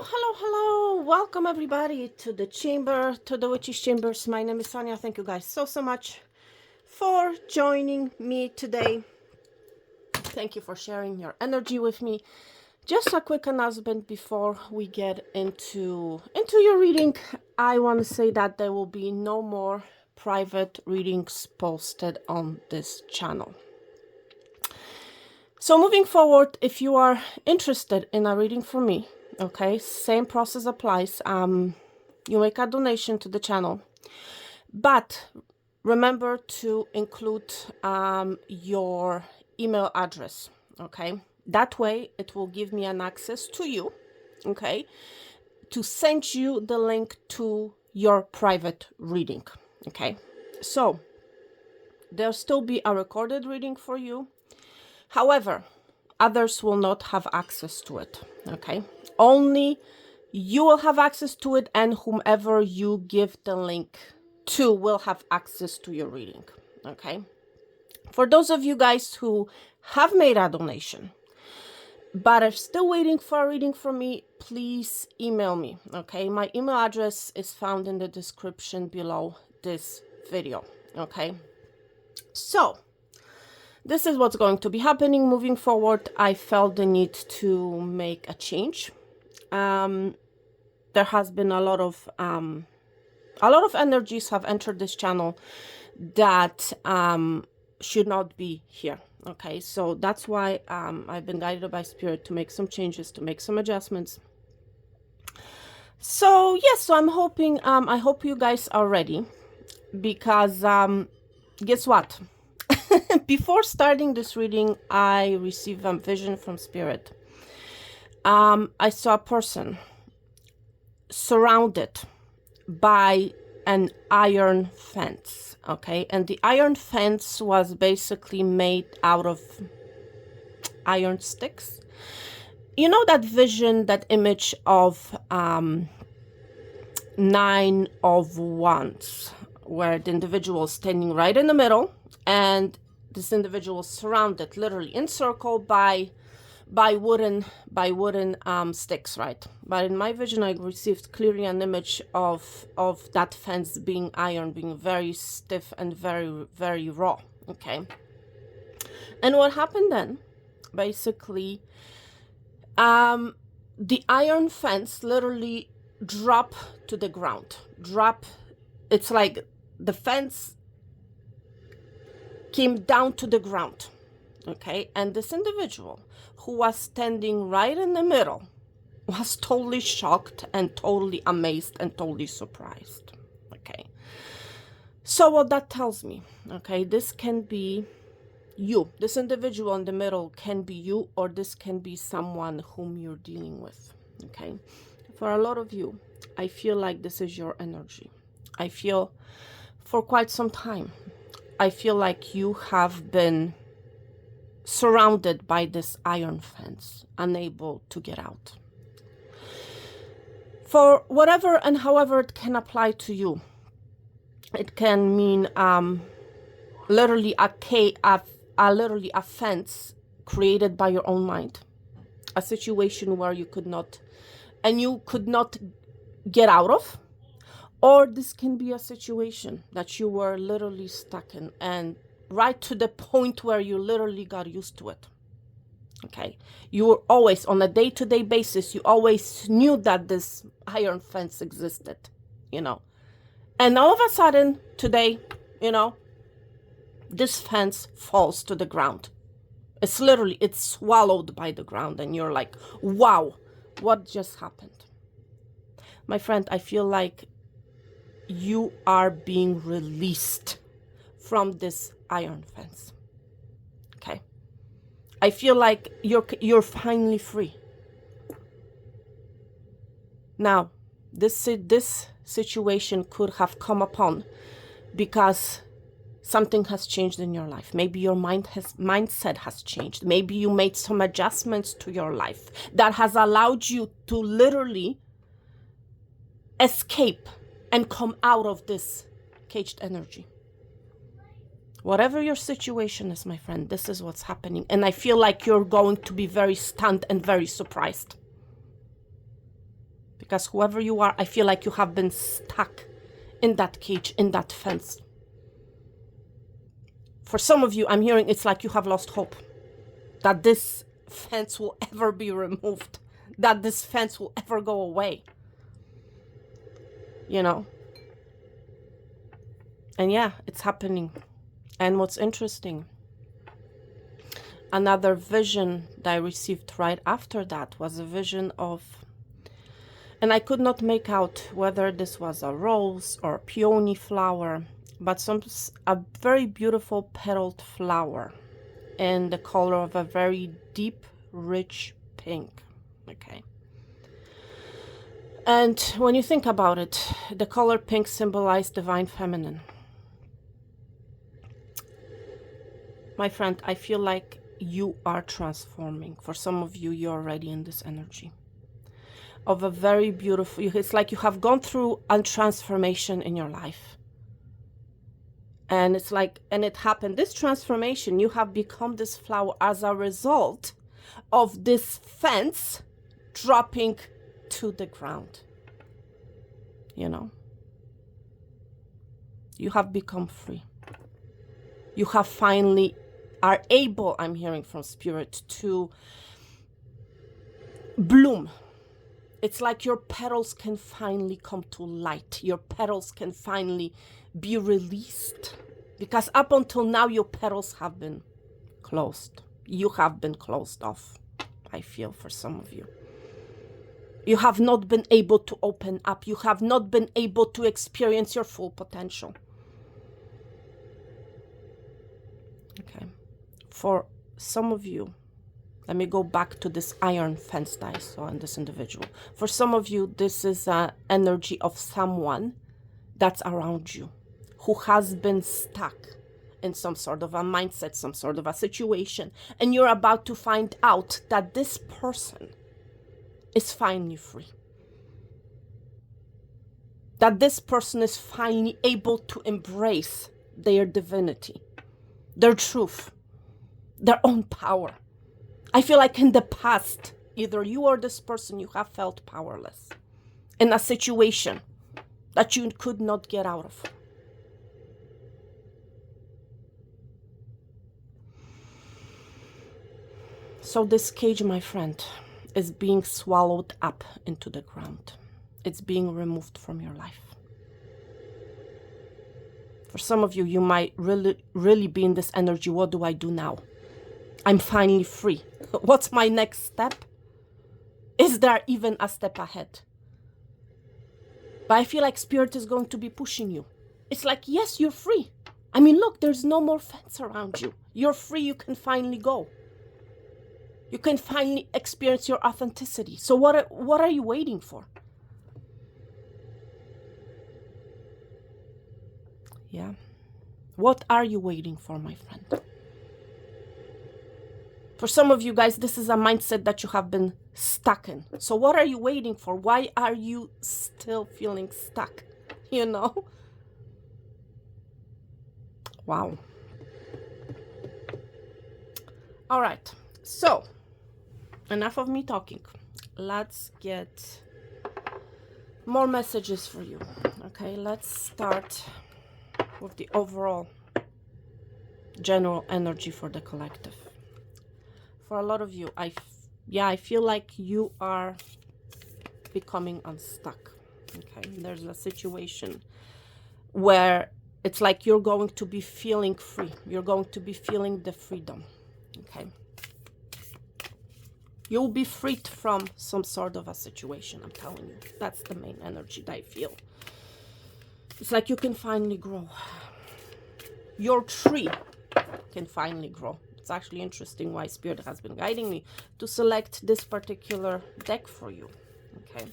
Hello. Welcome everybody to the chamber, to the Witch's Chambers. My name is Sonia. Thank you guys so much for joining me today. Thank you for sharing your energy with me. Just a quick announcement before we get into your reading. I want to say that there will be no more private readings posted on this channel. So moving forward, if you are interested in a reading from me, okay, same process applies. You make a donation to the channel, but remember to include your email address, okay? That way it will give me an access to you, okay, to send you the link to your private reading, okay? So there'll still be a recorded reading for you. However, others will not have access to it, okay? Only you will have access to it, and whomever you give the link to will have access to your reading, okay? For those of you guys who have made a donation, but are still waiting for a reading from me, please email me, okay? My email address is found in the description below this video, okay? So, this is what's going to be happening moving forward. I felt the need to make a change. There has been a lot of energies have entered this channel that should not be here. Okay, so that's why I've been guided by Spirit to make some changes, to make some adjustments. So yes, so I'm hoping I hope you guys are ready, because guess what? Before starting this reading, I received a vision from Spirit. I saw a person surrounded by an iron fence, okay? And the iron fence was basically made out of iron sticks. You know that vision, that image of 9 of Wands, where the individual is standing right in the middle, and this individual is surrounded, literally encircled by wooden sticks, right? But in my vision, I received clearly an image of that fence being iron, being very stiff and very raw, okay? And what happened then, basically, the iron fence literally dropped to the ground. It's like the fence came down to the ground, okay? And this individual who was standing right in the middle was totally shocked and totally amazed and totally surprised, okay? So what that tells me, okay, this can be you. This individual in the middle can be you, or this can be someone whom you're dealing with, okay? For a lot of you, I feel like this is your energy. I feel for quite some time, I feel like you have been surrounded by this iron fence, unable to get out. For whatever and however it can apply to you, it can mean literally a fence created by your own mind, a situation where you could not get out of. Or this can be a situation that you were literally stuck in, and right to the point where you literally got used to it, okay? You were always, on a day-to-day basis, you always knew that this iron fence existed, you know? And all of a sudden, today, you know, this fence falls to the ground. It's swallowed by the ground, and you're like, wow, what just happened? My friend, I feel like you are being released from this iron fence, okay? I feel like you're finally free. Now, this situation could have come upon because something has changed in your life. Maybe your mindset has changed. Maybe you made some adjustments to your life that has allowed you to literally escape and come out of this caged energy. Whatever your situation is, my friend, this is what's happening. And I feel like you're going to be very stunned and very surprised. Because whoever you are, I feel like you have been stuck in that cage, in that fence. For some of you, I'm hearing it's like you have lost hope that this fence will ever be removed, that this fence will ever go away. You know? And yeah, it's happening. And what's interesting, another vision that I received right after that was a vision of, and I could not make out whether this was a rose or a peony flower, but a very beautiful petaled flower in the color of a very deep, rich pink. Okay. And when you think about it, the color pink symbolizes divine feminine. My friend, I feel like you are transforming. For some of you, you're already in this energy of a very beautiful, it's like you have gone through a transformation in your life. And it's like, and it happened, this transformation, you have become this flower as a result of this fence dropping to the ground. You know, you have become free. You have finally are able, I'm hearing from spirit, to bloom. It's like your petals can finally come to light. Your petals can finally be released. Because up until now, your petals have been closed. You have been closed off, I feel, for some of you. You have not been able to open up. You have not been able to experience your full potential. Okay. For some of you, let me go back to this iron fence that I saw in this individual. For some of you, this is an energy of someone that's around you who has been stuck in some sort of a mindset, some sort of a situation. And you're about to find out that this person is finally free. That this person is finally able to embrace their divinity, their truth, their own power. I feel like in the past, either you or this person, you have felt powerless in a situation that you could not get out of. So this cage, my friend, is being swallowed up into the ground. It's being removed from your life. For some of you, you might really be in this energy. What do I do now? I'm finally free. What's my next step? Is there even a step ahead? But I feel like spirit is going to be pushing you. It's like, yes, you're free. I mean, look, there's no more fence around you. You're free. You can finally go. You can finally experience your authenticity. So what are you waiting for? Yeah. What are you waiting for, my friend? For some of you guys, this is a mindset that you have been stuck in. So what are you waiting for? Why are you still feeling stuck? You know? Wow. All right. So, enough of me talking. Let's get more messages for you. Okay, let's start with the overall general energy for the collective. For a lot of you, I feel like you are becoming unstuck. Okay, there's a situation where it's like you're going to be feeling free. You're going to be feeling the freedom. Okay. You'll be freed from some sort of a situation, I'm telling you. That's the main energy that I feel. It's like you can finally grow. Your tree can finally grow. It's actually interesting why Spirit has been guiding me to select this particular deck for you. Okay.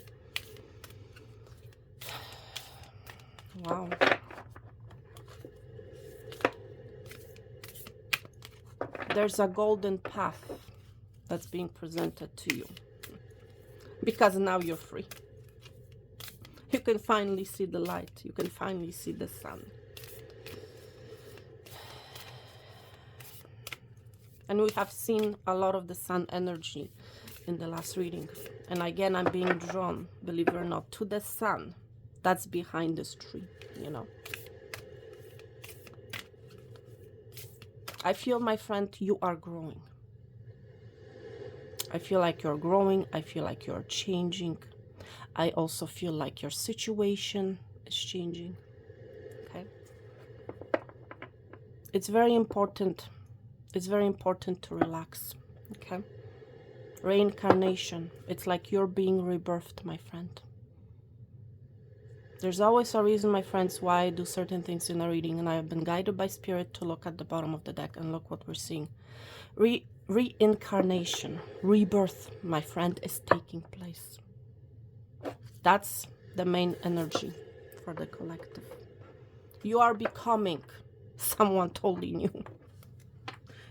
Wow. There's a golden path that's being presented to you. Because now you're free. You can finally see the light. You can finally see the sun. And we have seen a lot of the sun energy in the last reading. And again, I'm being drawn, believe it or not, to the sun that's behind this tree, you know. I feel, my friend, you are growing. I feel like you're growing. I feel like you're changing. I also feel like your situation is changing. Okay. It's very important. It's very important to relax. Okay. Reincarnation. It's like you're being rebirthed, my friend. There's always a reason, my friends, why I do certain things in a reading, and I have been guided by spirit to look at the bottom of the deck, and look what we're seeing. Reincarnation, rebirth, my friend, is taking place. That's the main energy for the collective. You are becoming someone totally new.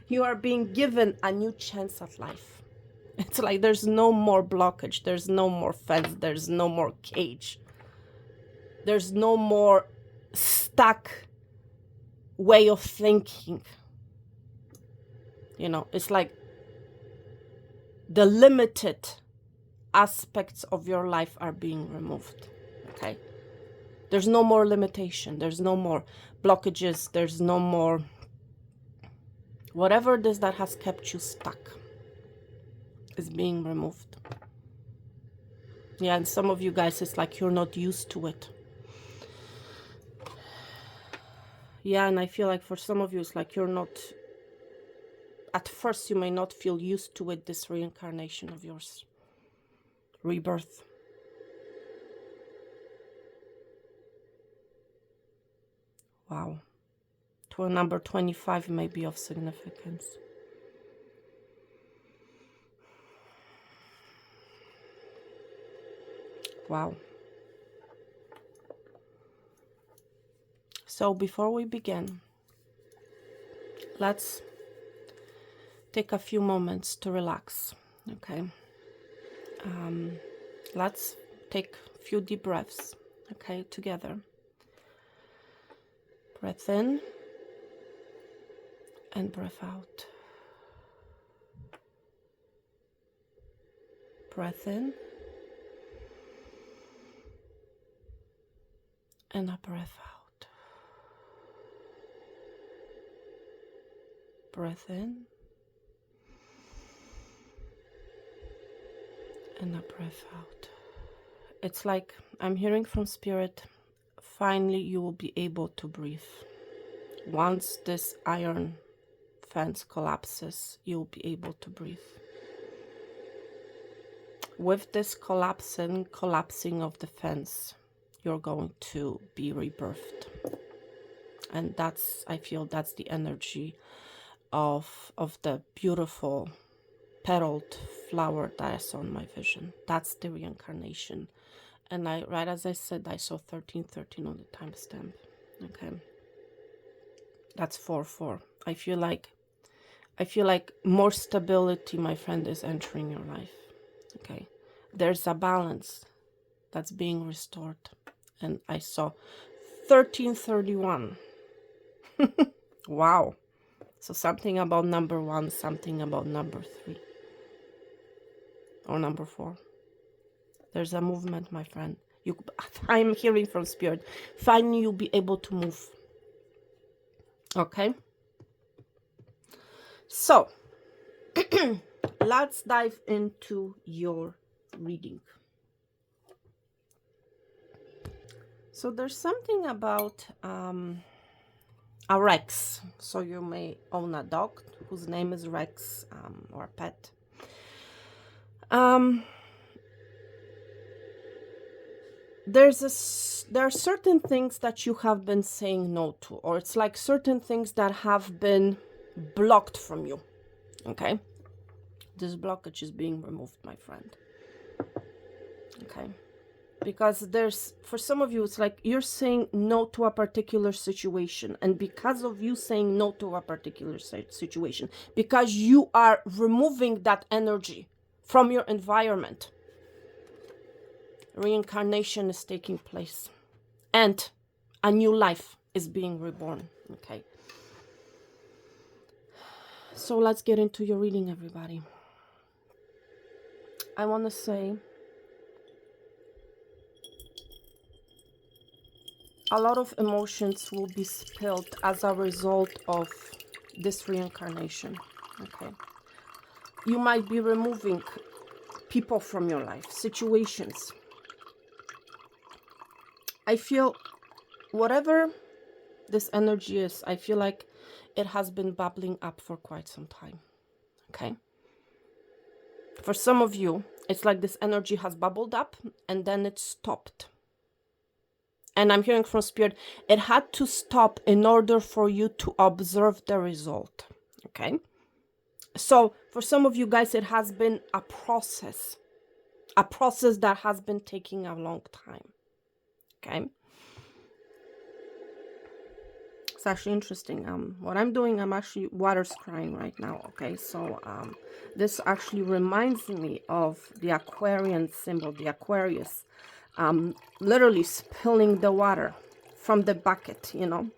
You are being given a new chance at life. It's like there's no more blockage, there's no more fence, there's no more cage. There's no more stuck way of thinking. You know, it's like the limited aspects of your life are being removed. Okay? There's no more limitation. There's no more blockages. There's no more whatever it is that has kept you stuck is being removed. Yeah, and some of you guys, it's like you're not used to it. Yeah, and I feel like for some of you, it's like you're not, at first you may not feel used to it, this reincarnation of yours. Rebirth. Wow. To a number 25 may be of significance. Wow. So before we begin, let's take a few moments to relax, okay? Let's take a few deep breaths, okay, together. Breath in and breath out. Breath in and a breath out. Breath in and a breath out. It's like I'm hearing from spirit, finally you will be able to breathe. Once this iron fence collapses, you'll be able to breathe. With this collapsing of the fence, you're going to be rebirthed. And that's, I feel that's the energy of the beautiful petaled flower that I saw in my vision. That's the reincarnation. And I, right as I said, I saw 1313 on the timestamp. Okay. That's 4-4. I feel like more stability, my friend, is entering your life. Okay. There's a balance that's being restored. And I saw 1331. Wow. So something about number 1, something about number 3. Or number 4. There's a movement, my friend. I'm hearing from spirit. Finally, you'll be able to move. Okay? So, let's dive into your reading. So there's something about a Rex. So you may own a dog whose name is Rex, or a pet. There are certain things that you have been saying no to, or it's like certain things that have been blocked from you. Okay? This blockage is being removed, my friend. Okay? Because there's, for some of you, it's like you're saying no to a particular situation. And because of you saying no to a particular situation, because you are removing that energy from your environment, reincarnation is taking place. And a new life is being reborn. Okay. So let's get into your reading, everybody. I want to say a lot of emotions will be spilled as a result of this reincarnation. Okay. You might be removing people from your life, situations. I feel whatever this energy is, I feel like it has been bubbling up for quite some time. Okay. For some of you, it's like this energy has bubbled up and then it stopped. And I'm hearing from Spirit, it had to stop in order for you to observe the result. Okay. So for some of you guys, it has been a process that has been taking a long time. Okay. It's actually interesting. What I'm doing, I'm actually water scrying right now. Okay, so this actually reminds me of the Aquarian symbol, the Aquarius, literally spilling the water from the bucket, you know.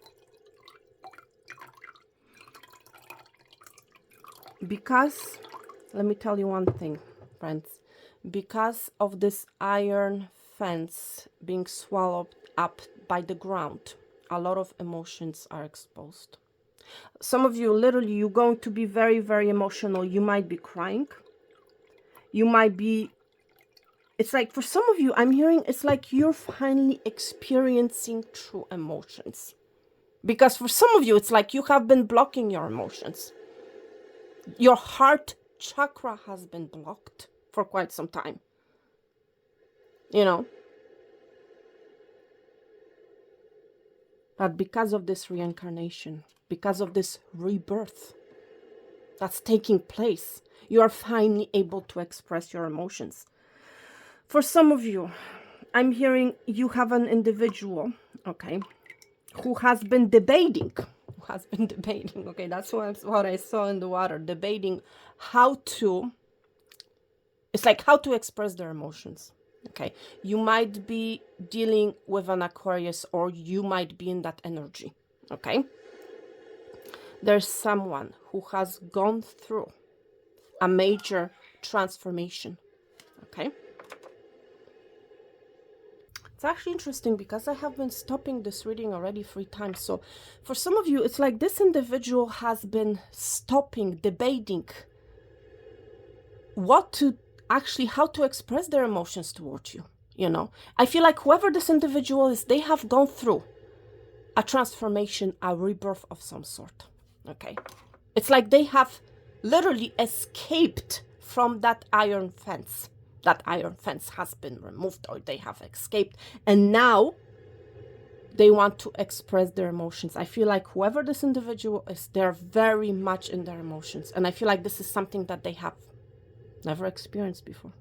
Because, let me tell you one thing, friends. Because of this iron fence being swallowed up by the ground, a lot of emotions are exposed. Some of you, literally, you're going to be very, very emotional. You might be crying. You might be, it's like for some of you, I'm hearing it's like you're finally experiencing true emotions. Because for some of you, it's like you have been blocking your emotions. Your heart chakra has been blocked for quite some time. You know. But because of this reincarnation, because of this rebirth that's taking place, you are finally able to express your emotions. For some of you, I'm hearing you have an individual, okay, who has been debating, okay, that's what I saw in the water, debating how to, it's like how to express their emotions. Okay, you might be dealing with an Aquarius, or you might be in that energy. Okay, there's someone who has gone through a major transformation. Okay, it's actually interesting because I have been stopping this reading already 3 times. So for some of you, it's like this individual has been stopping, debating how to express their emotions towards you. You know, I feel like whoever this individual is, they have gone through a transformation, a rebirth of some sort. Okay, it's like they have literally escaped from that iron fence. That iron fence has been removed, or they have escaped, and now they want to express their emotions. I feel like whoever this individual is, they're very much in their emotions, and I feel like this is something that they have never experienced before.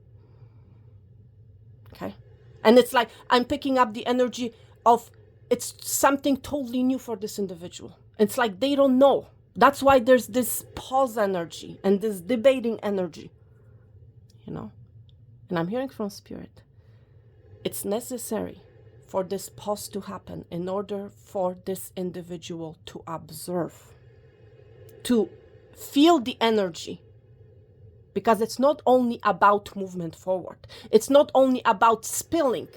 Okay, and it's like I'm picking up the energy of it's something totally new for this individual. It's like they don't know. That's why there's this pause energy and this debating energy, you know. And I'm hearing from Spirit, it's necessary for this pause to happen in order for this individual to observe, to feel the energy. Because it's not only about movement forward. It's not only about spilling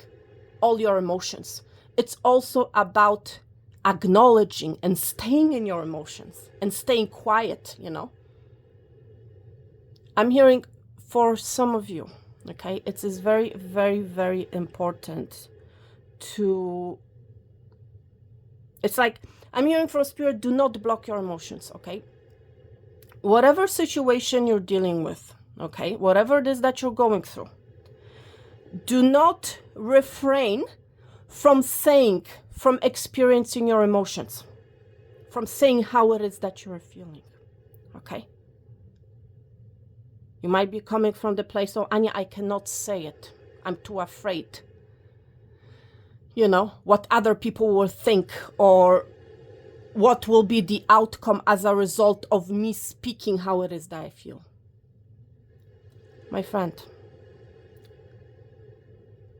all your emotions. It's also about acknowledging and staying in your emotions and staying quiet, you know. I'm hearing for some of you, okay, it is very, very, very important to, it's like, I'm hearing from Spirit, do not block your emotions, okay? Whatever situation you're dealing with, okay, whatever it is that you're going through, do not refrain from experiencing your emotions, from saying how it is that you're feeling, okay? You might be coming from the place, oh, Anya, I cannot say it. I'm too afraid. You know, what other people will think, or what will be the outcome as a result of me speaking how it is that I feel. My friend,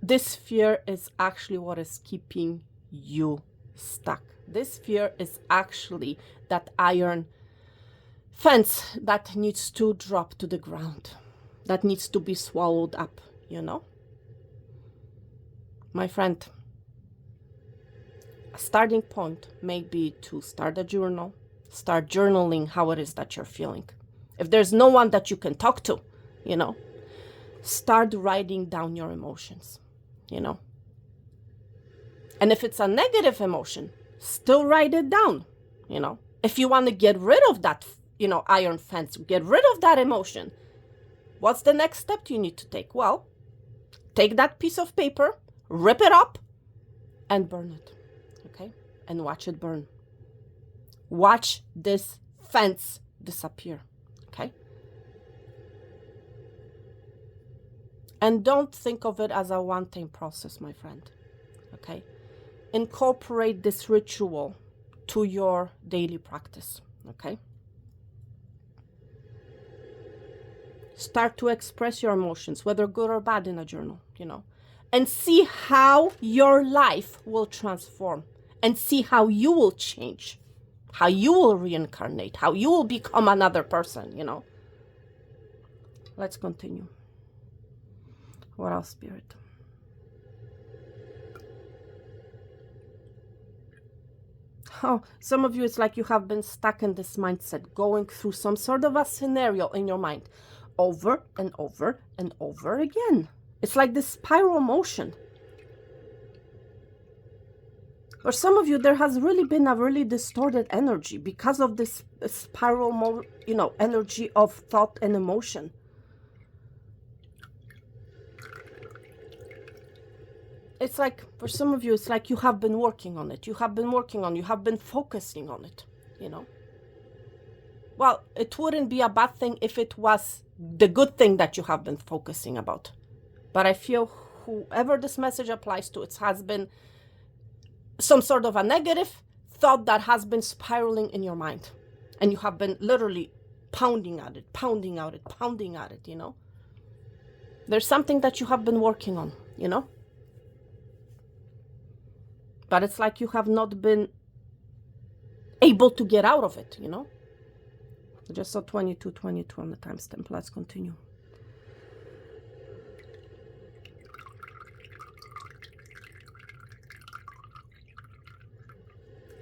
this fear is actually what is keeping you stuck. This fear is actually that iron fence that needs to drop to the ground. that needs to be swallowed up, you know? My friend, a starting point may be to start a journal, start journaling how it is that you're feeling. If there's no one that you can talk to, you know, start writing down your emotions, you know. And if it's a negative emotion, still write it down, you know. If you want to get rid of that, you know, iron fence, get rid of that emotion, what's the next step you need to take? Well, take that piece of paper, rip it up, and burn it, okay? And watch it burn. Watch this fence disappear, okay? And don't think of it as a one-time process, my friend, okay? Incorporate this ritual to your daily practice, okay? Start to express your emotions, whether good or bad, in a journal, you know, and see how your life will transform, and see how you will change, how you will reincarnate, how you will become another person, you know. Let's continue. What else, Spirit? Oh, some of you, it's like you have been stuck in this mindset, going through some sort of a scenario in your mind over and over and over again. It's like this spiral motion. For some of you, there has really been a really distorted energy because of this spiral, energy of thought and emotion. It's like, for some of you, it's like you have been working on it. You have been focusing on it, you know. Well, it wouldn't be a bad thing if it was the good thing that you have been focusing about. But I feel whoever this message applies to, it has been some sort of a negative thought that has been spiraling in your mind. And you have been literally pounding at it, you know. There's something that you have been working on, you know. But it's like you have not been able to get out of it, you know. I just saw 22 on the timestamp. Let's continue.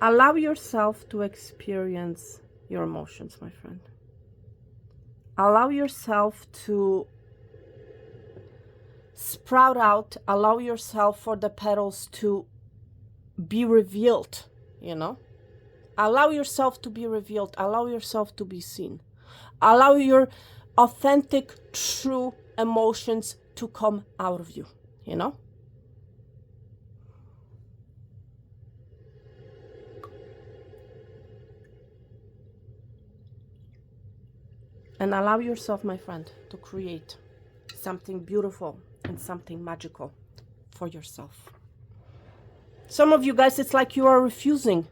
Allow yourself to experience your emotions, my friend. Allow yourself to sprout out. Allow yourself for the petals to be revealed, you know. Allow yourself to be revealed. Allow yourself to be seen. Allow your authentic, true emotions to come out of you, you know. And allow yourself, my friend, to create something beautiful and something magical for yourself. Some of you guys, it's like you are refusing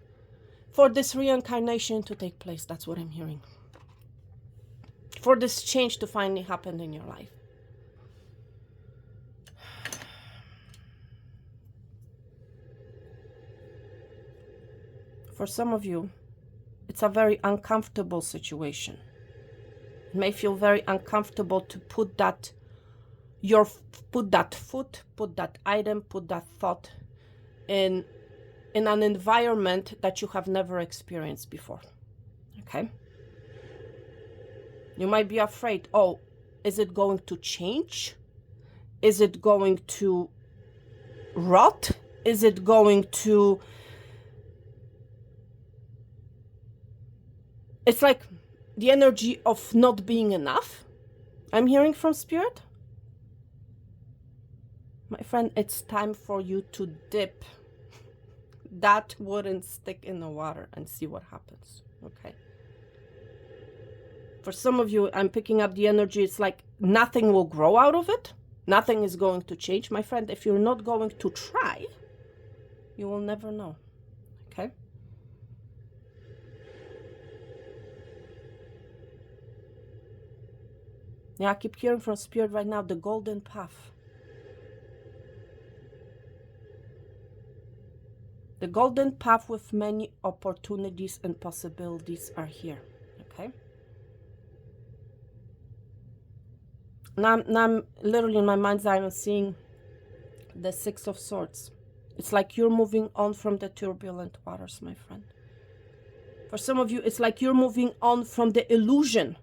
for this reincarnation to take place. That's what I'm hearing. For this change to finally happen in your life. For some of you, it's a very uncomfortable situation. It may feel very uncomfortable to put that foot, put that item, put that thought in an environment that you have never experienced before. Okay? You might be afraid, oh, is it going to change? Is it going to rot? Is it going to... It's like the energy of not being enough. I'm hearing from Spirit. My friend, it's time for you to dip that wooden stick in the water and see what happens. Okay? For some of you, I'm picking up the energy. It's like nothing will grow out of it. Nothing is going to change. My friend, if you're not going to try, you will never know. Okay? Yeah, I keep hearing from Spirit right now, the golden path. The golden path with many opportunities and possibilities are here. Okay? Now I'm literally in my mind's eye, I'm seeing the Six of Swords. It's like you're moving on from the turbulent waters, my friend. For some of you, it's like you're moving on from the illusion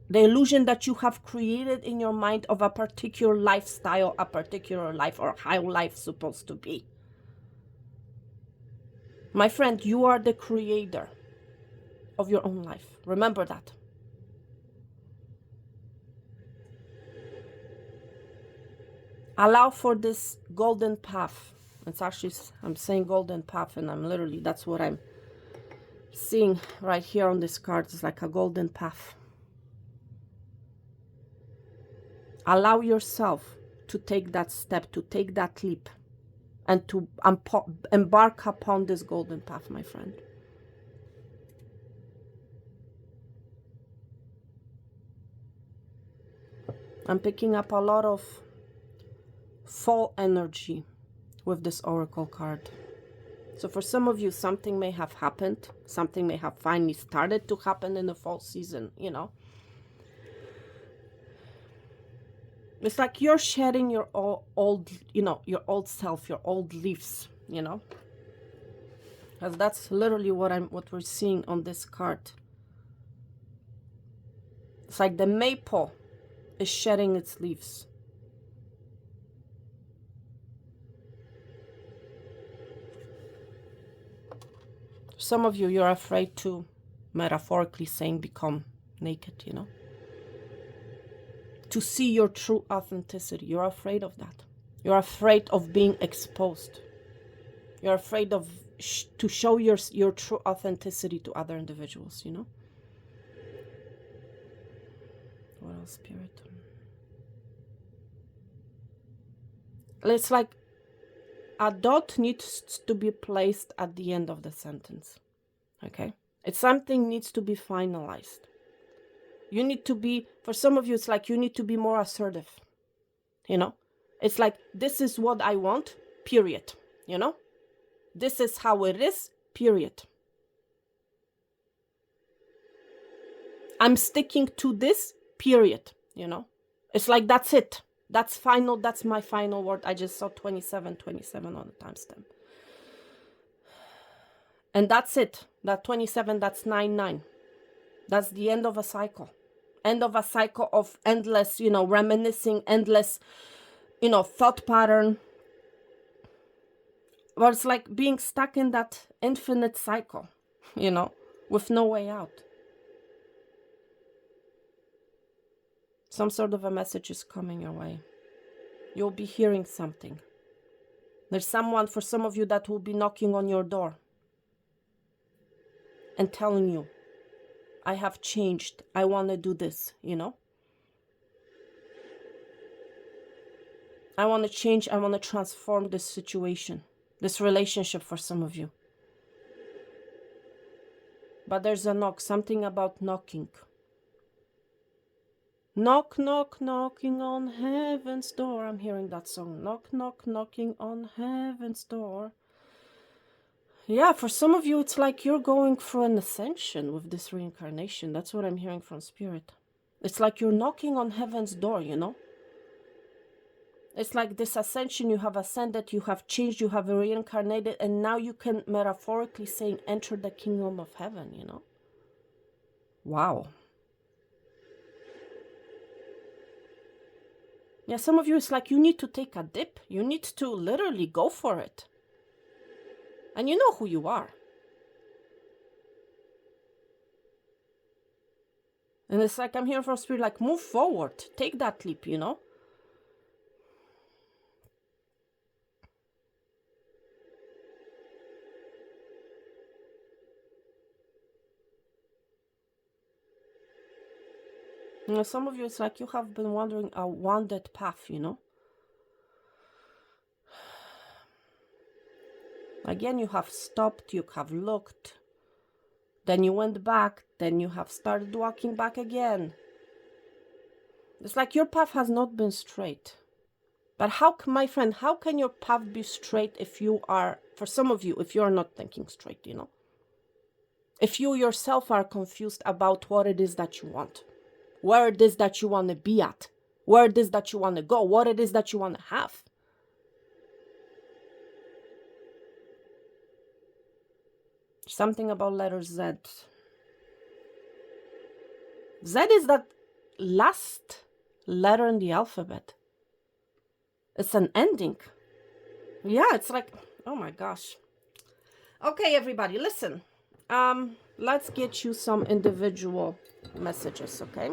that you have created in your mind of a particular lifestyle, a particular life, or how life's supposed to be. My friend, you are the creator of your own life. Remember that. Allow for this golden path. It's actually, I'm saying golden path, and I'm literally, that's what I'm seeing right here on this card. It's like a golden path. Allow yourself to take that step, to take that leap, and to embark upon this golden path, my friend. I'm picking up a lot of fall energy with this oracle card. So for some of you, something may have happened. Something may have finally started to happen in the fall season, you know. It's like you're shedding your old, you know, your old self, your old leaves, you know. Because that's literally what we're seeing on this card. It's like the maple is shedding its leaves. Some of you, you're afraid to, metaphorically saying, become naked, you know. To see your true authenticity. You're afraid of that. You're afraid of being exposed. You're afraid of to show your true authenticity to other individuals, you know. What else, Spirit? It's like a dot needs to be placed at the end of the sentence. Okay? It's something needs to be finalized. You need to be, for some of you, it's like you need to be more assertive. You know? It's like, this is what I want, period. You know? This is how it is, period. I'm sticking to this, period. You know? It's like, that's it. That's final. That's my final word. I just saw 27 on the timestamp. And that's it. That 27, that's 9. That's the end of a cycle. End of a cycle of endless, you know, reminiscing, endless, you know, thought pattern. But it's like being stuck in that infinite cycle, you know, with no way out. Some sort of a message is coming your way. You'll be hearing something. There's someone, for some of you, that will be knocking on your door and telling you, I have changed. I want to do this, you know. I want to change. I want to transform this situation, this relationship for some of you. But there's a knock, something about knocking. Knock, knock, knocking on heaven's door. I'm hearing that song. Knock, knock, knocking on heaven's door. Yeah, for some of you, it's like you're going through an ascension with this reincarnation. That's what I'm hearing from Spirit. It's like you're knocking on heaven's door, you know? It's like this ascension, you have ascended, you have changed, you have reincarnated, and now you can, metaphorically saying, enter the kingdom of heaven, you know? Wow. Yeah, some of you, it's like you need to take a dip. You need to literally go for it. And you know who you are. And it's like I'm hearing from Spirit, like, move forward. Take that leap, you know? You know, some of you, it's like you have been wandering a wandered path, you know? Again, you have stopped, you have looked, then you went back, then you have started walking back again. It's like your path has not been straight. But how, my friend, how can your path be straight if you are, for some of you, if you are not thinking straight, you know? If you yourself are confused about what it is that you want, where it is that you want to be at, where it is that you want to go, what it is that you want to have. Something about letter Z. Z is that last letter in the alphabet. It's an ending. Yeah, it's like, oh my gosh. Okay, everybody, listen. Let's get you some individual messages, okay?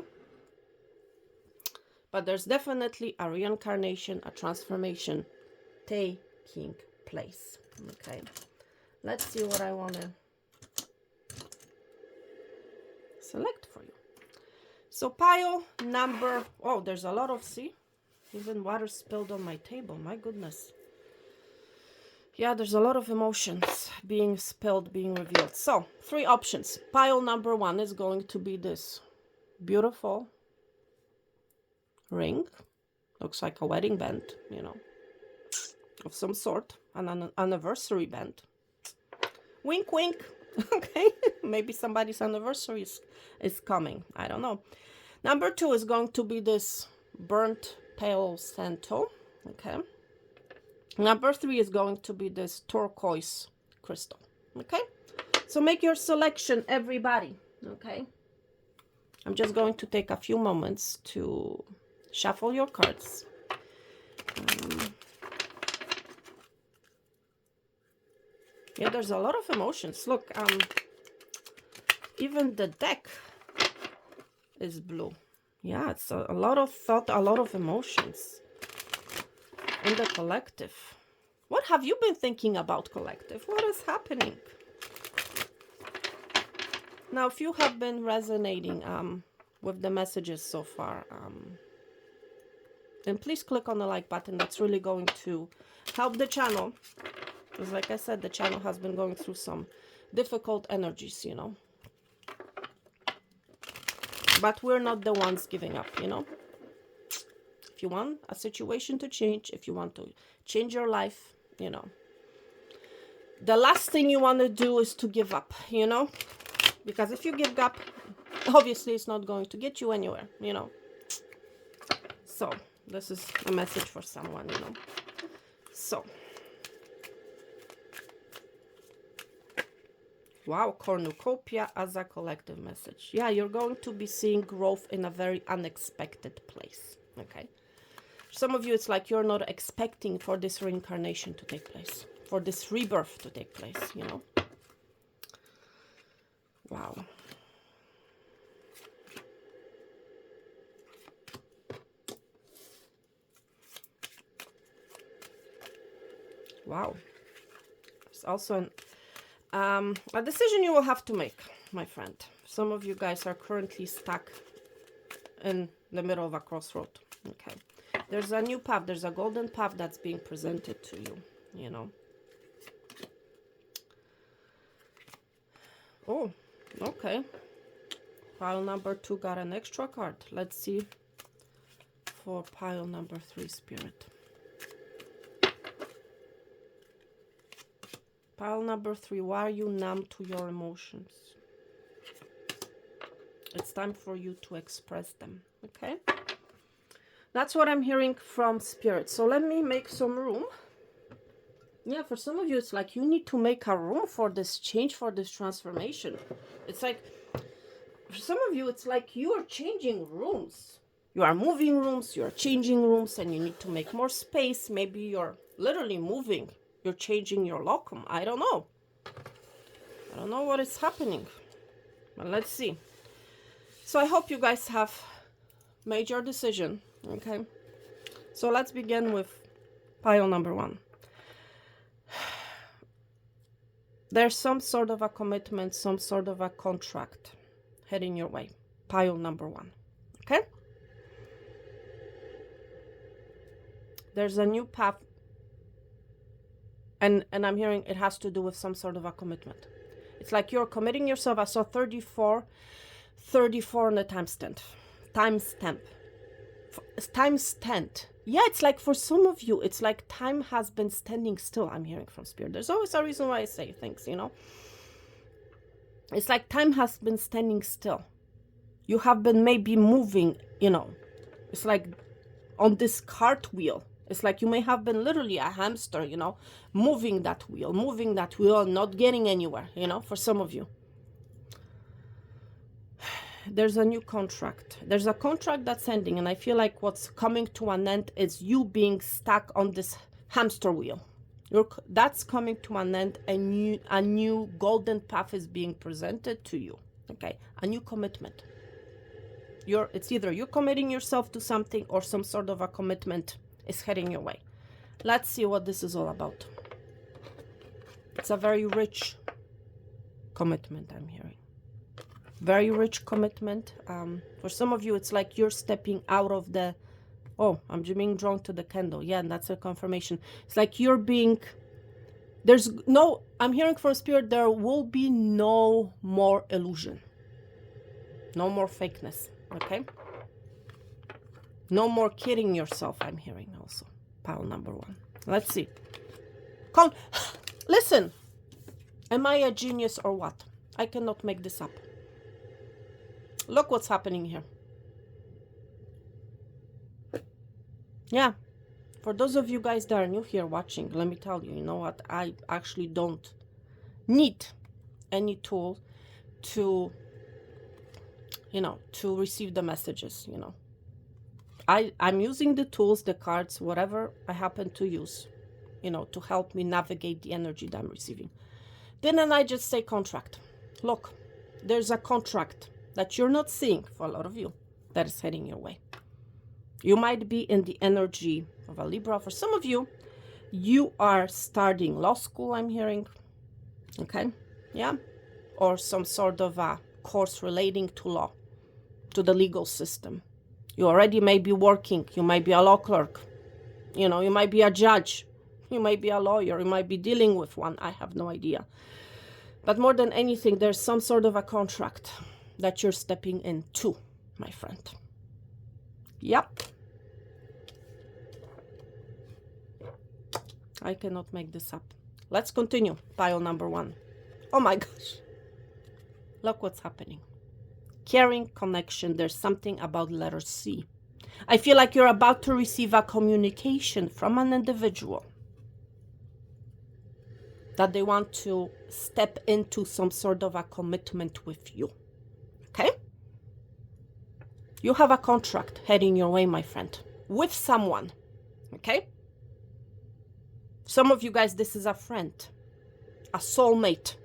But there's definitely a reincarnation, a transformation taking place, okay? Let's see what I want to select for you. So pile number, oh, there's a lot of, see? Even water spilled on my table, my goodness. Yeah, there's a lot of emotions being spilled, being revealed. So, 3 options. Pile number 1 is going to be this beautiful ring. Looks like a wedding band, you know, of some sort. An anniversary band. Wink, wink. Okay, maybe somebody's anniversary is coming. I don't know. Number 2 is going to be this burnt pale santo. Okay. Number 3 is going to be this turquoise crystal. Okay. So make your selection, everybody. Okay. I'm just going to take a few moments to shuffle your cards. Yeah, there's a lot of emotions. Look, even the deck is blue. Yeah, it's a lot of thought, a lot of emotions in the collective. What have you been thinking about, collective? What is happening? Now, if you have been resonating with the messages so far, then please click on the like button. That's really going to help the channel. Because like I said, the channel has been going through some difficult energies, you know. But we're not the ones giving up, you know. If you want a situation to change, if you want to change your life, you know, the last thing you want to do is to give up, you know. Because if you give up, obviously it's not going to get you anywhere, you know. So, this is a message for someone, you know. So, wow, cornucopia as a collective message. Yeah, you're going to be seeing growth in a very unexpected place, okay? Some of you, it's like you're not expecting for this reincarnation to take place, for this rebirth to take place, you know? Wow. Wow. It's also a decision you will have to make, my friend. Some of you guys are currently stuck in the middle of a crossroad. Okay. There's a new path. There's a golden path that's being presented to you, you know. Oh, okay. Pile number 2 got an extra card. Let's see for pile number 3, Spirit. Pile number 3, why are you numb to your emotions? It's time for you to express them, okay? That's what I'm hearing from Spirit. So let me make some room. Yeah, for some of you, it's like you need to make a room for this change, for this transformation. It's like, for some of you, it's like you are changing rooms. You are moving rooms, you are changing rooms, and you need to make more space. Maybe you're literally moving. You're changing your locum. I don't know. I don't know what is happening. But let's see. So I hope you guys have made your decision. Okay. So let's begin with pile number 1. There's some sort of a commitment, some sort of a contract heading your way. Pile number 1. Okay. There's a new path. And I'm hearing it has to do with some sort of a commitment. It's like you're committing yourself. I saw 34 on the timestamp. Timestamp. Yeah, it's like for some of you, it's like time has been standing still. I'm hearing from Spirit. There's always a reason why I say things, you know. It's like time has been standing still. You have been maybe moving, you know. It's like on this cartwheel. It's like you may have been literally a hamster, you know, moving that wheel, not getting anywhere, you know, for some of you. There's a new contract. There's a contract that's ending, and I feel like what's coming to an end is you being stuck on this hamster wheel. That's coming to an end. A new golden path is being presented to you. Okay, a new commitment. It's either you're committing yourself to something or some sort of a commitment is heading your way. Let's see what this is all about. It's a very rich commitment I'm hearing. Very rich commitment. For some of you, it's like you're stepping out of the... Oh, I'm being drawn to the candle. Yeah, and that's a confirmation. It's like you're being... There's no... I'm hearing from Spirit, there will be no more illusion. No more fakeness. Okay? No more kidding yourself, I'm hearing also. Pile number 1. Let's see. Listen. Am I a genius or what? I cannot make this up. Look what's happening here. Yeah. For those of you guys that are new here watching, let me tell you, you know what? I actually don't need any tool to, you know, to receive the messages, you know. I'm using the tools, the cards, whatever I happen to use, you know, to help me navigate the energy that I'm receiving. Didn't I just say contract? Look, there's a contract that you're not seeing for a lot of you that is heading your way. You might be in the energy of a Libra. For some of you, you are starting law school, I'm hearing. Okay, yeah. Or some sort of a course relating to law, to the legal system. You already may be working. You might be a law clerk. You know, you might be a judge. You might be a lawyer. You might be dealing with one. I have no idea. But more than anything, there's some sort of a contract that you're stepping into, my friend. Yep. I cannot make this up. Let's continue. Pile number 1. Oh my gosh. Look what's happening. Caring connection. There's something about letter C. I feel like you're about to receive a communication from an individual that they want to step into some sort of a commitment with you. Okay? You have a contract heading your way, my friend, with someone. Okay? Some of you guys, this is a friend, a soulmate,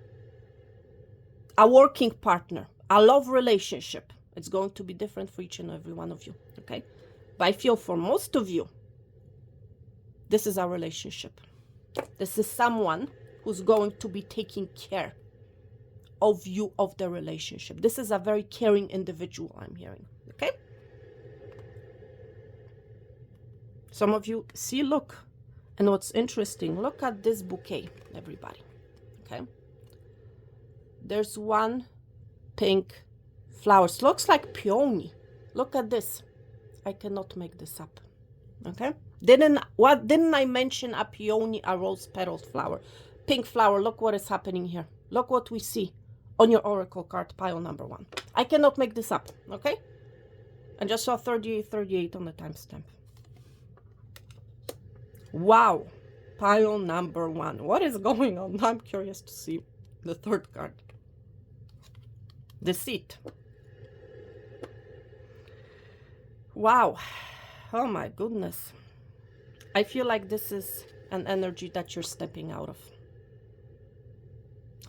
a working partner, a love relationship. It's going to be different for each and every one of you. Okay? But I feel for most of you, this is a relationship. This is someone who's going to be taking care of you, of the relationship. This is a very caring individual, I'm hearing. Okay? Some of you, see, look. And what's interesting, look at this bouquet, everybody. Okay? There's one pink flowers. Looks like peony. Look at this. I cannot make this up. Okay? Didn't I mention a peony, a rose petal flower? Pink flower. Look what is happening here. Look what we see on your oracle card, pile number 1. I cannot make this up. Okay? I just saw 38 on the timestamp. Wow. Pile number 1. What is going on? I'm curious to see the third card. Deceit. Wow. Oh my goodness. I feel like this is an energy that you're stepping out of.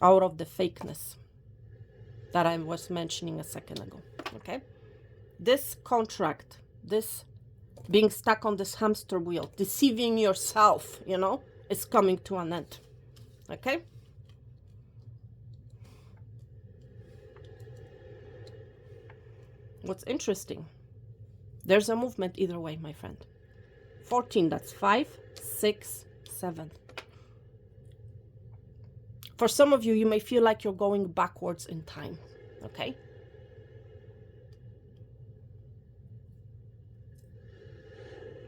Out of the fakeness that I was mentioning a second ago. Okay? This contract, this being stuck on this hamster wheel, deceiving yourself, you know, is coming to an end. Okay? What's interesting, there's a movement either way, my friend. 14, that's 5, 6, 7. For some of you, you may feel like you're going backwards in time. Okay?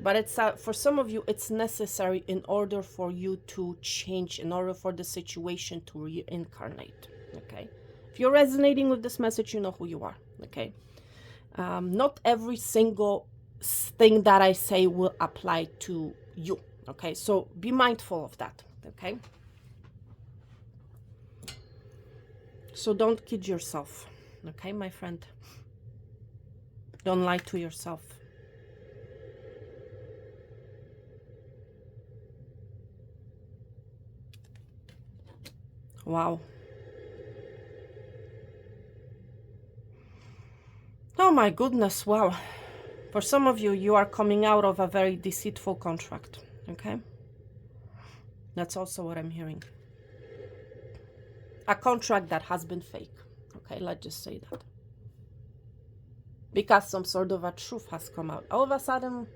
But it's for some of you, it's necessary in order for you to change, in order for the situation to reincarnate. Okay? If you're resonating with this message, you know who you are. Okay? Not every single thing that I say will apply to you. Okay, so be mindful of that. Okay, so don't kid yourself. Okay, my friend, don't lie to yourself. Wow. Oh my goodness, wow. For some of you, you are coming out of a very deceitful contract, okay? That's also what I'm hearing. A contract that has been fake, okay? Let's just say that. Because some sort of a truth has come out. All of a sudden,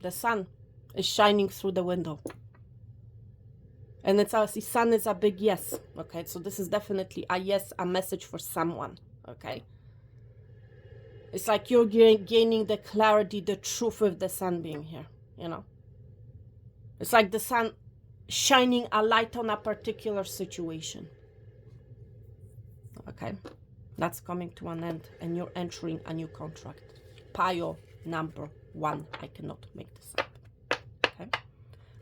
the sun is shining through the window. And the sun is a big yes, okay? So this is definitely a yes, a message for someone, okay? It's like you're gaining the clarity, the truth of the sun being here, you know? It's like the sun shining a light on a particular situation, okay? That's coming to an end, and you're entering a new contract. Pile number 1. I cannot make this up, okay?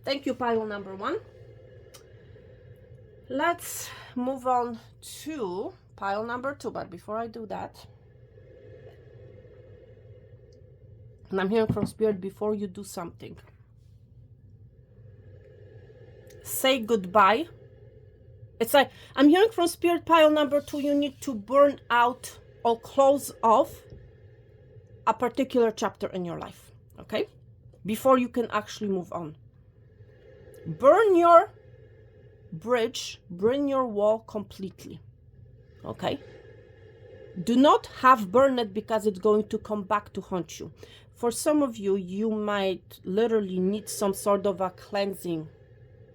Thank you, pile number 1. Let's move on to pile number 2, but before I do that, and I'm hearing from Spirit, before you do something, say goodbye. It's like, I'm hearing from Spirit, pile number 2, you need to burn out or close off a particular chapter in your life, okay? Before you can actually move on. Burn your bridge, burn your wall completely, okay? Do not have burn it because it's going to come back to haunt you. For some of you, you might literally need some sort of a cleansing.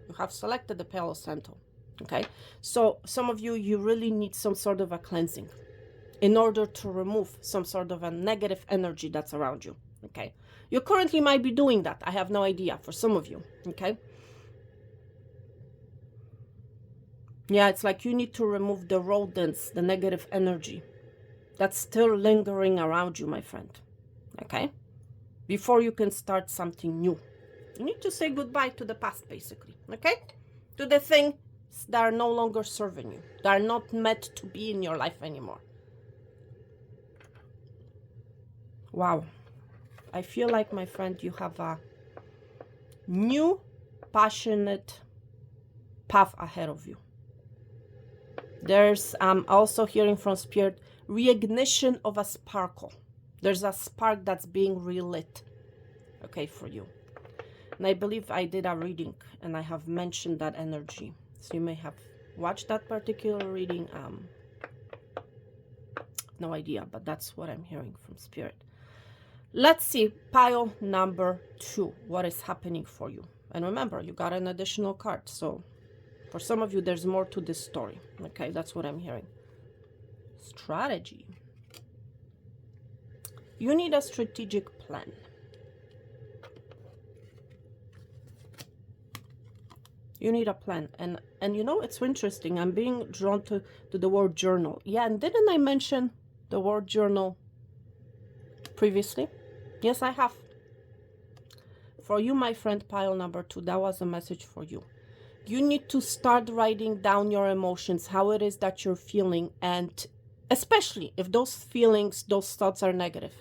You have selected the Palo Santo, okay? So some of you, you really need some sort of a cleansing in order to remove some sort of a negative energy that's around you, okay? You currently might be doing that. I have no idea for some of you, okay? Yeah, it's like you need to remove the rodents, the negative energy that's still lingering around you, my friend, okay? Before you can start something new. You need to say goodbye to the past, basically, okay? To the things that are no longer serving you, that are not meant to be in your life anymore. Wow. I feel like, my friend, you have a new, passionate path ahead of you. There's also hearing from Spirit, reignition of a sparkle. There's a spark that's being relit, okay, for you. And I believe I did a reading and I have mentioned that energy. So you may have watched that particular reading. No idea, but that's what I'm hearing from Spirit. Let's see, pile number 2, what is happening for you. And remember, you got an additional card, so for some of you, there's more to this story. Okay, that's what I'm hearing. Strategy. You need a strategic plan. You need a plan. And you know, it's interesting. I'm being drawn to the word journal. Yeah, and didn't I mention the word journal previously? Yes, I have. For you, my friend, pile number 2, that was a message for you. You need to start writing down your emotions, how it is that you're feeling, and especially if those feelings, those thoughts are negative.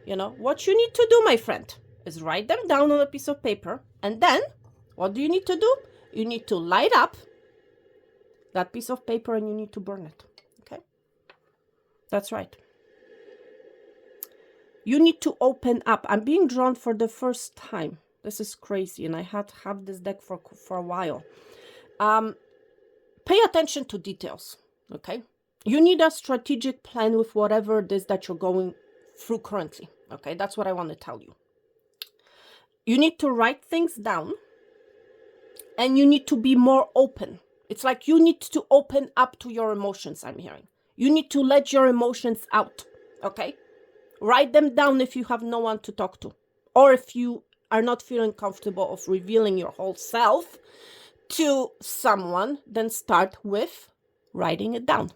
You know, what you need to do, my friend, is write them down on a piece of paper, and then what do you need to do? You need to light up that piece of paper and you need to burn it, okay? That's right. You need to open up. I'm being drawn for the first time. This is crazy, and I had to have this deck for a while. Pay attention to details, okay? You need a strategic plan with whatever it is that you're going through currently, okay? That's what I want to tell you. You need to write things down, and you need to be more open. It's like you need to open up to your emotions, I'm hearing. You need to let your emotions out, okay? Write them down if you have no one to talk to, or if you are not feeling comfortable of revealing your whole self to someone, then start with writing it down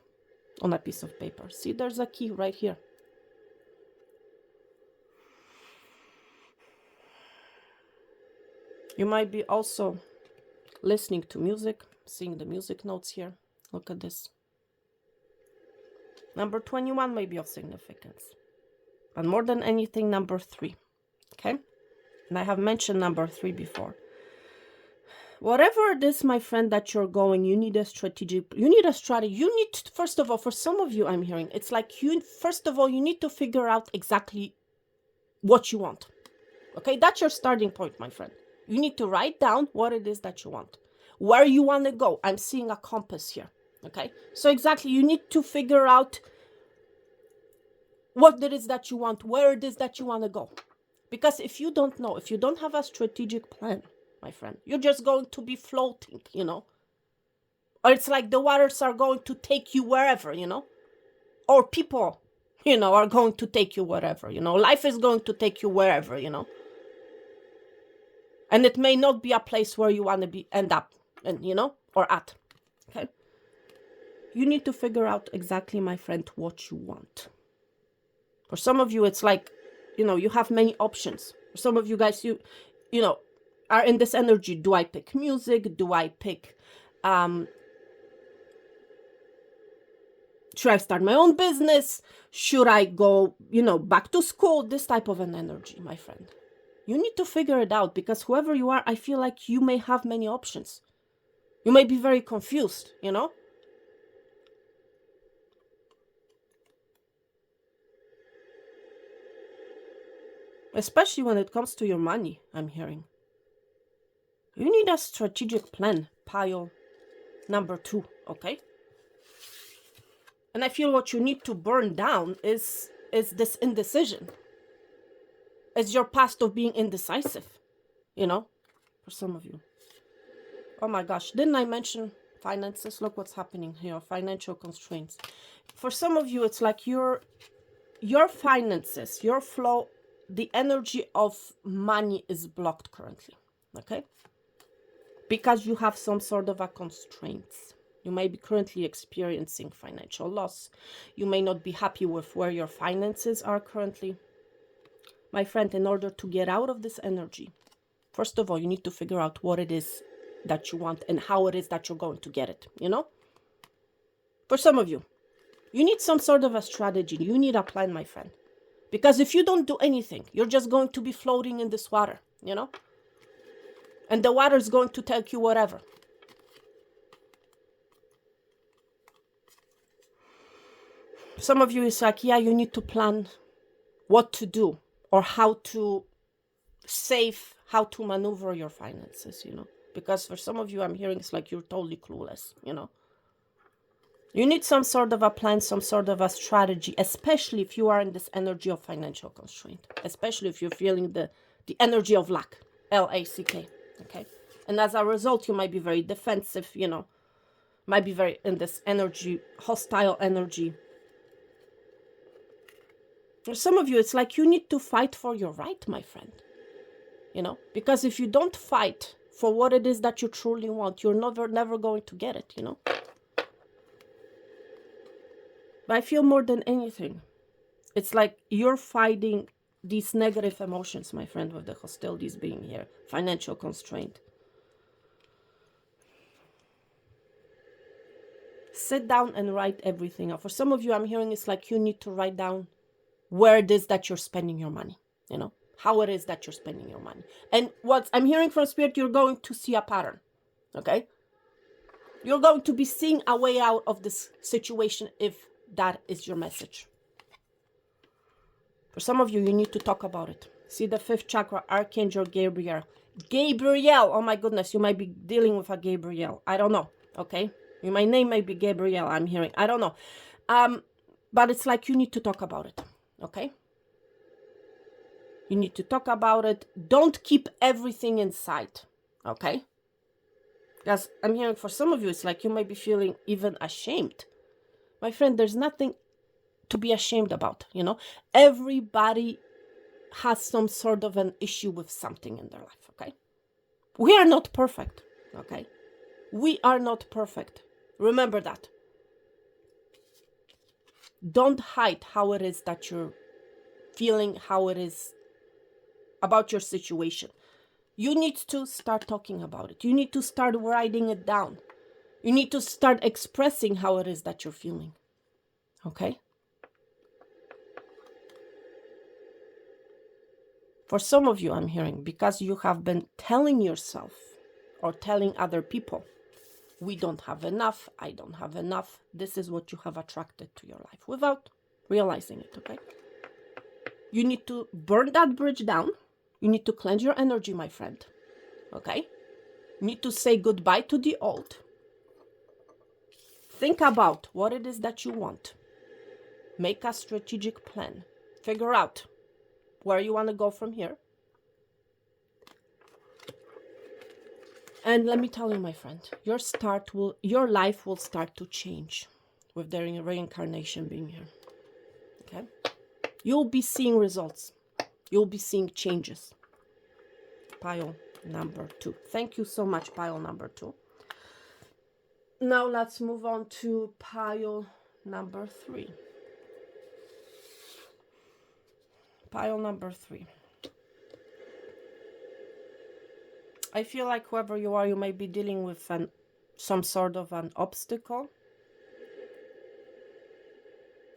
on a piece of paper. See, there's a key right here. You might be also listening to music, seeing the music notes here. Look at this. Number 21 may be of significance. But more than anything, number 3. Okay? And I have mentioned number 3 before. Whatever it is, my friend, that you're going, you need a strategy. You need a strategy. You need to, first of all, for some of you, I'm hearing, it's like first of all, you need to figure out exactly what you want. Okay? That's your starting point, my friend. You need to write down what it is that you want. Where you want to go. I'm seeing a compass here. Okay? So exactly, you need to figure out what it is that you want, where it is that you want to go. Because if you don't know, if you don't have a strategic plan, my friend, you're just going to be floating, you know. Or it's like the waters are going to take you wherever, you know. Or people, you know, are going to take you wherever, you know. Life is going to take you wherever, you know. And it may not be a place where you want to end up, and you know, or at. Okay. You need to figure out exactly, my friend, what you want. For some of you, it's like, you know, you have many options. For some of you guys, you know, are in this energy. Do I pick music? Do I pick, should I start my own business? Should I go, you know, back to school? This type of an energy, my friend. You need to figure it out, because whoever you are, I feel like you may have many options. You may be very confused, you know? Especially when it comes to your money, I'm hearing. You need a strategic plan, pile number 2, okay? And I feel what you need to burn down is this indecision. It's your past of being indecisive, you know, for some of you. Oh my gosh, didn't I mention finances? Look what's happening here, financial constraints. For some of you, it's like your finances, your flow, the energy of money is blocked currently, okay? Because you have some sort of a constraints. You may be currently experiencing financial loss. You may not be happy with where your finances are currently. My friend, in order to get out of this energy, first of all, you need to figure out what it is that you want and how it is that you're going to get it, you know? For some of you, you need some sort of a strategy. You need a plan, my friend. Because if you don't do anything, you're just going to be floating in this water, you know? And the water is going to take you wherever. Some of you is like, yeah, you need to plan what to do or how to save, how to maneuver your finances, you know? Because for some of you, I'm hearing it's like you're totally clueless, you know? You need some sort of a plan, some sort of a strategy, especially if you are in this energy of financial constraint, especially if you're feeling the energy of lack, L-A-C-K, okay? And as a result, you might be very defensive, you know, might be very in this energy, hostile energy. For some of you, it's like you need to fight for your right, my friend, you know, because if you don't fight for what it is that you truly want, you're never going to get it, you know. But I feel more than anything, it's like you're fighting these negative emotions, my friend, with the hostilities being here, financial constraint. Sit down and write everything out. For some of you, I'm hearing it's like you need to write down where it is that you're spending your money, you know, how it is that you're spending your money. And what I'm hearing from Spirit, you're going to see a pattern, okay? You're going to be seeing a way out of this situation if that is your message. For some of you, you need to talk about it. See the 5th chakra, Archangel Gabriel. Gabriel, oh my goodness, you might be dealing with a Gabriel. I don't know, okay? My name may be Gabriel, I'm hearing. I don't know. But it's like you need to talk about it, okay? You need to talk about it. Don't keep everything inside, okay? Because I'm hearing for some of you, it's like you might be feeling even ashamed. My friend, there's nothing to be ashamed about, you know? Everybody has some sort of an issue with something in their life, okay? We are not perfect, okay? We are not perfect. Remember that. Don't hide how it is that you're feeling, how it is about your situation. You need to start talking about it. You need to start writing it down. You need to start expressing how it is that you're feeling. Okay? For some of you, I'm hearing, because you have been telling yourself or telling other people, we don't have enough, I don't have enough. This is what you have attracted to your life without realizing it, okay? You need to burn that bridge down. You need to cleanse your energy, my friend, okay? You need to say goodbye to the old. Think about what it is that you want. Make a strategic plan. Figure out where you want to go from here. And let me tell you, my friend, your life will start to change with the reincarnation being here. Okay? You'll be seeing results. You'll be seeing changes. Pile number 2. Thank you so much, pile number 2. Now let's move on to pile number 3. Pile number 3. I feel like whoever you are, you may be dealing with some sort of an obstacle.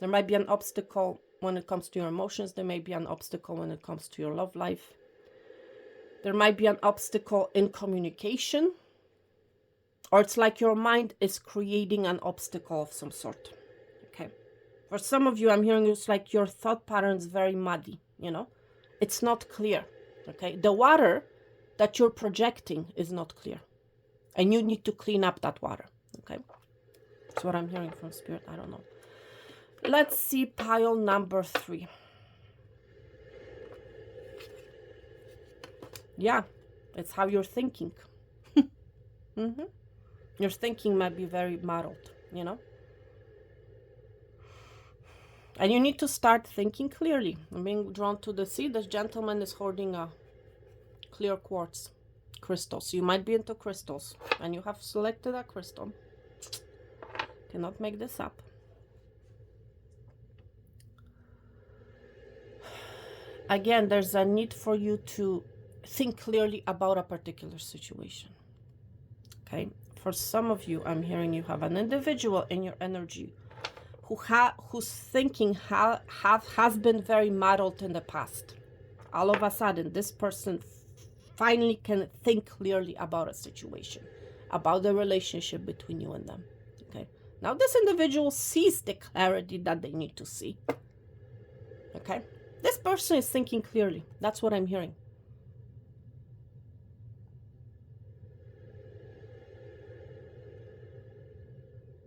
There might be an obstacle when it comes to your emotions. There may be an obstacle when it comes to your love life. There might be an obstacle in communication. Or it's like your mind is creating an obstacle of some sort. Okay. For some of you, I'm hearing it's like your thought pattern is very muddy, you know. It's not clear. Okay. The water that you're projecting is not clear. And you need to clean up that water. Okay. That's what I'm hearing from Spirit. I don't know. Let's see pile number 3. Yeah, it's how you're thinking. Your thinking might be very muddled, you know. And you need to start thinking clearly. I'm being drawn to the sea. This gentleman is holding a clear quartz crystal. So you might be into crystals. And you have selected a crystal. Cannot make this up. Again, there's a need for you to think clearly about a particular situation. Okay? For some of you, I'm hearing you have an individual in your energy whose thinking has been very muddled in the past. All of a sudden, this person finally can think clearly about a situation, about the relationship between you and them. Okay? Now, this individual sees the clarity that they need to see. Okay? This person is thinking clearly. That's what I'm hearing.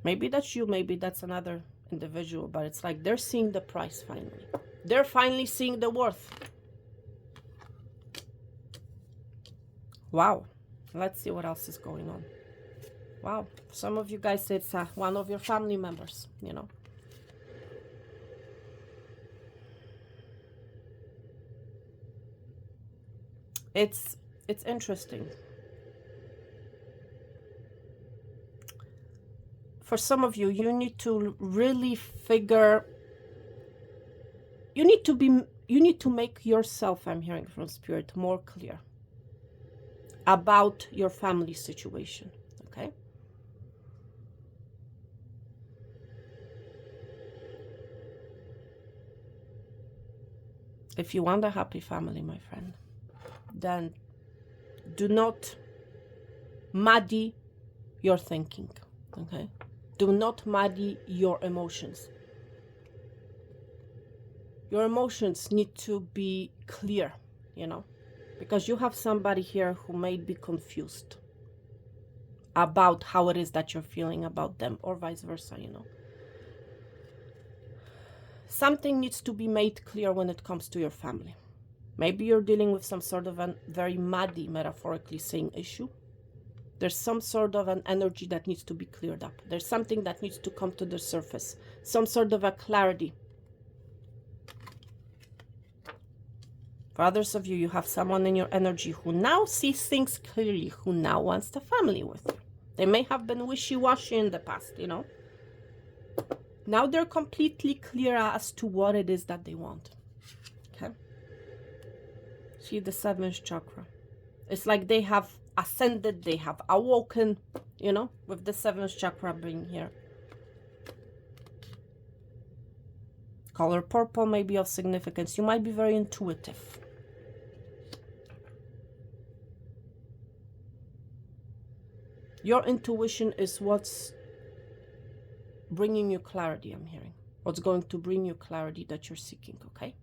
Maybe that's you, maybe that's another individual, but it's like they're seeing the price finally. They're finally seeing the worth. Wow. Let's see what else is going on. Wow. Some of you guys, it's one of your family members, you know. It's interesting. For some of you, you need to really figure, you need to make yourself, I'm hearing from Spirit, more clear about your family situation, okay? If you want a happy family, my friend, then do not muddy your thinking, okay? Do not muddy your emotions. Your emotions need to be clear, you know, because you have somebody here who may be confused about how it is that you're feeling about them, or vice versa, you know. Something needs to be made clear when it comes to your family. Maybe you're dealing with some sort of a very muddy, metaphorically saying, issue. There's some sort of an energy that needs to be cleared up. There's something that needs to come to the surface. Some sort of a clarity. For others of you, you have someone in your energy who now sees things clearly, who now wants the family with you. They may have been wishy-washy in the past, you know. Now they're completely clear as to what it is that they want. Okay? See the 7th chakra. It's like they have ascended, they have awoken, you know, with the 7th chakra being here. Color purple may be of significance. You might be very intuitive. Your intuition is what's bringing you clarity, I'm hearing. What's going to bring you clarity that you're seeking, okay?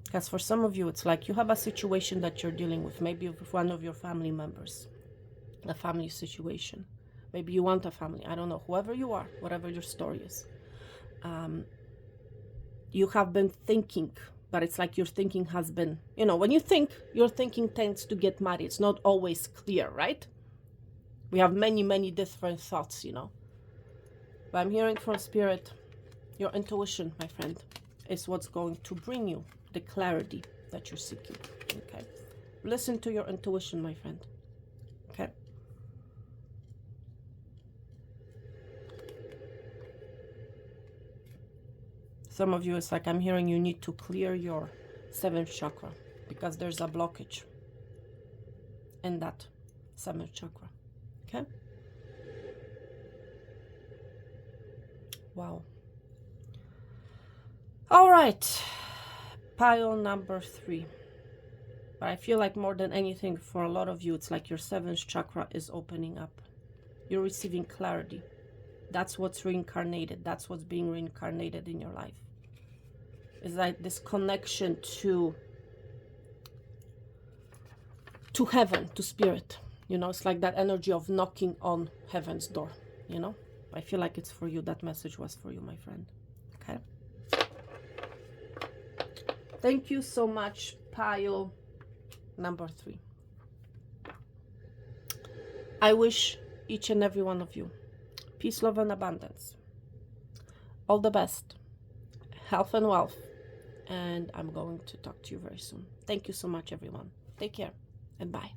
Because for some of you, it's like you have a situation that you're dealing with, maybe with one of your family members, a family situation. Maybe you want a family, I don't know, whoever you are, whatever your story is. You have been thinking, but it's like your thinking has been, you know, when you think, your thinking tends to get muddy. It's not always clear, right? We have many, many different thoughts, you know. But I'm hearing from Spirit, your intuition, my friend, is what's going to bring you the clarity that you're seeking, okay? Listen to your intuition, my friend, okay? Some of you, it's like I'm hearing you need to clear your 7th chakra because there's a blockage in that 7th chakra, okay? Wow. All right, pile number 3. But I feel like more than anything, for a lot of you, it's like your 7th chakra is opening up. You're receiving clarity. That's what's reincarnated. That's what's being reincarnated in your life. It's like this connection to heaven, to Spirit. You know, it's like that energy of knocking on heaven's door, you know? I feel like it's for you. That message was for you, my friend. Okay? Thank you so much, pile number 3. I wish each and every one of you peace, love, and abundance. All the best. Health and wealth. And I'm going to talk to you very soon. Thank you so much, everyone. Take care and bye.